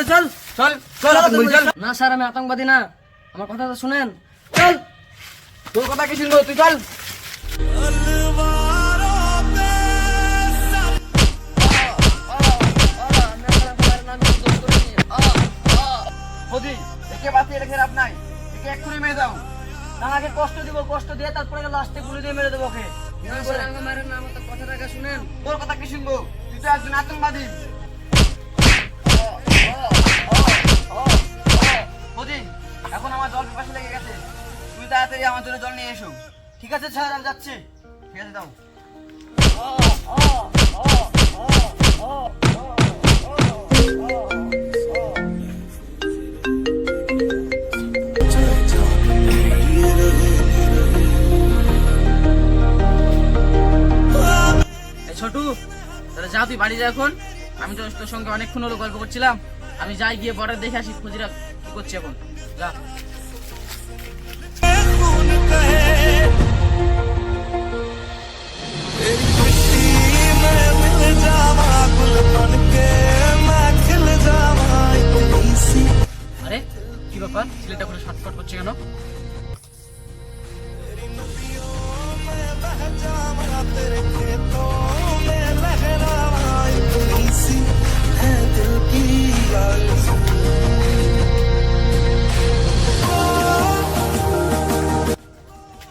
চল চল চল চল। না স্যার আমি আতঙ্কবাদী না, আমার কথা তো শুনেন। চল, তোর কথা কি শুনবো, তুই চল। মোদি, একে বাঁচিয়ে রেখে লাভ নাই, একে এক্ষুনি মেরে দাও। না আগে কষ্ট দিব, কষ্ট দিয়ে তারপরে লাস্টে গুলি দিয়ে মেরে দেবো ওকে। মারেন না, আমার কথাটা আগে শুনেন। তোর কথা কি শুনবো, তুই তো একজন আতঙ্কবাদী। মোদি, এখন আমার জল পিপাসা লেগে গেছে, তুই তাড়াতাড়ি আমার জন্য জল নিয়ে এসো। ঠিক আছে স্যার, আমি যাচ্ছি। ঠিক আছে, দাও। ছোটু, তাহলে যা, তুই বাড়ি যা এখন। আমি তো তোর সঙ্গে অনেকক্ষণ হলো গল্প করছিলাম, আমি যাই গিয়ে বর্ডার দেখে আসি খুঁজিরা কি করছে এখন। যা। আরে কি ব্যাপার, ছেলেটা করে শর্টকাট করছে কেন?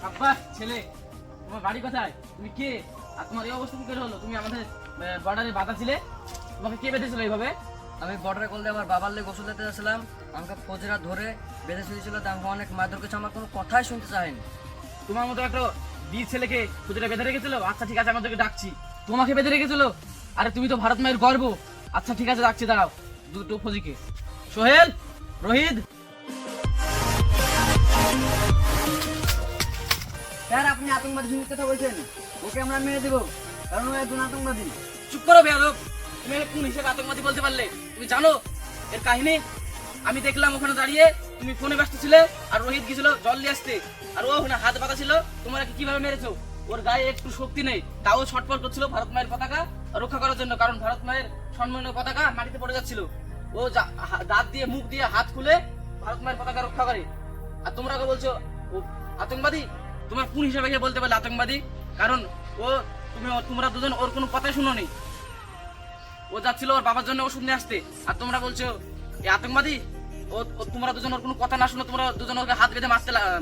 আব্বা, ছেলে, তোমার বাড়ি কোথায়? তুমি কে? আর তোমার এই অবস্থা কি করে হলো? তুমি আমাদের বর্ডারে বাধা ছিলে, তোমাকে কে বেঁধেছিল এইভাবে? আমি বর্ডারে করলে আমার বাবার লেগে গোসল দিতে যাচ্ছিলাম, আমাকে ফৌজিরা ধরে বেঁধে শুয়েছিল, আমাকে অনেক মারধর করেছে, আমার কোনো কথাই শুনতে চায়নি। তোমার মতো একটা বীর ছেলেকে খুঁজে বেঁধে রেখেছিল? আচ্ছা ঠিক আছে, আমাদেরকে ডাকছি। তোমাকে বেঁধে রেখেছিল? আরে তুমি তো ভারত মায়ের গর্ব। আচ্ছা ঠিক আছে, ডাকছি, দাঁড়াও। দুটো ফৌজিকে, সোহেল, রোহিত। স্যার আপনি আতঙ্কবাদী শুনে কথা বলছেন, ওকে আমরা মেরে দেবো, কারণ ও একজন আতঙ্কবাদী। চুপ করো বেয়াদব, তুমি এর কোন হিসেবে আতঙ্কবাদী বলতে পারলে? তুমি জানো এর কাহিনী? আমি দেখলাম ওখানে দাঁড়িয়ে তুমি ফোনে ব্যস্ত ছিলে, আর রোহিত গেছিল জল নিয়ে আসতে, আর ও ওখানে হাত বাঁধা ছিল। তোমরা কিভাবে মেরেছো? ওর গায়ে একটু শক্তি নেই, তাও ছটফট করছিল ভারত মায়ের পতাকা রক্ষা করার জন্য, কারণ ভারত মায়ের সম্মানীয় পতাকা মাটিতে পড়ে যাচ্ছিল। ও দাঁত দিয়ে মুখ দিয়ে হাত খুলে ভারত মায়ের পতাকা রক্ষা করে, আর তোমরা ওকে বলছো ও আতঙ্কবাদী? তোমার কোন হিসাবে বলতে পারলে আতঙ্কবাদী? কারণ ও তোমরা দুজন ওর কোনো কথাই শুনোনি। ও যাচ্ছিল ওর বাবার জন্য ওষুধ নিয়ে আসতে, আর তোমরা বলছো এ আতঙ্কবাদী। তোমরা দুজন ওর কোনো কথা না শুনে তোমরা দুজন ওকে হাত বেঁধে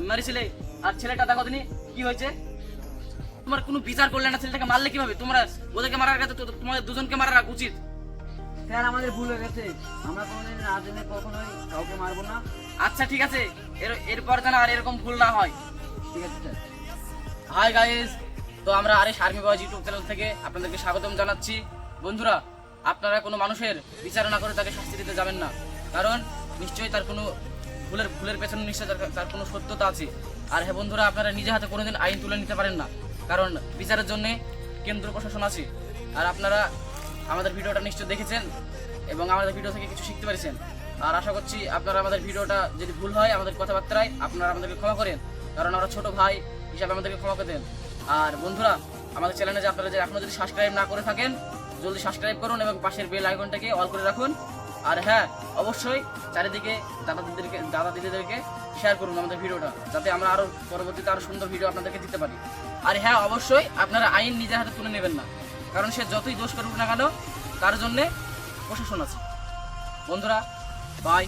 মারিছিলে। আর ছেলেটা দেখো দিনই কি হয়েছে। তোমার কোনো বিচার করলে না, ছেলেটাকে মারলে কিভাবে? তোমরা ওদেরকে মারার কাছে তোমাদের দুজনকে মারা উচিত। স্যার আমাদের ভুল হয়ে গেছে, আমরা কোনোদিন না জেনে কখনোই কাউকে মারবো না। আচ্ছা ঠিক আছে, এরপর যেন আর এরকম ভুল না হয়। ঠিক আছে স্যার। হাই গাইস, তো আমরা Arish army boys YouTube channel থেকে আপনাদেরকে স্বাগতম জানাচ্ছি। বন্ধুরা, আপনারা কোনো মানুষের বিচার না করে তাকে শাস্তি দিতে যাবেন না, কারণ নিশ্চয়ই তার কোনো ভুলের পেছনে নিশ্চয়ই তার কোনো সত্যতা আছে। আর হ্যাঁ বন্ধুরা, আপনারা নিজে হাতে কোনোদিন আইন তুলে নিতে পারেন না, কারণ বিচারের জন্য কেন্দ্র প্রশাসন আছে। আর আপনারা আমাদের ভিডিওটা নিশ্চয়ই দেখেছেন এবং আমাদের ভিডিও থেকে কিছু শিখতে পেরেছেন। আর আশা করছি আপনারা আমাদের ভিডিওটা যদি ভুল হয় আমাদের কথাবার্তায় আপনারা আমাদেরকে ক্ষমা করেন, কারণ আমরা ছোট ভাই হিসাবে আমাদেরকে ক্ষমা করে দেন। আর বন্ধুরা, আমাদের চ্যানেলে যে আপনারা এখনো যদি সাবস্ক্রাইব না করে থাকেন, জলদি সাবস্ক্রাইব করুন এবং পাশের বেল আইকনটাকে অল করে রাখুন। আর হ্যাঁ, অবশ্যই চারিদিকে দাদা দিদিদেরকে শেয়ার করুন আমাদের ভিডিওটা, যাতে আমরা আরো পরবর্তীতে আরো সুন্দর ভিডিও আপনাদেরকে দিতে পারি। আর হ্যাঁ, অবশ্যই আপনারা আইন নিজের হাতে তুলে নেবেন না, কারণ সে যতই দোষ করুক না কেন তার জন্যে প্রশাসন আছে। বন্ধুরা, বাই।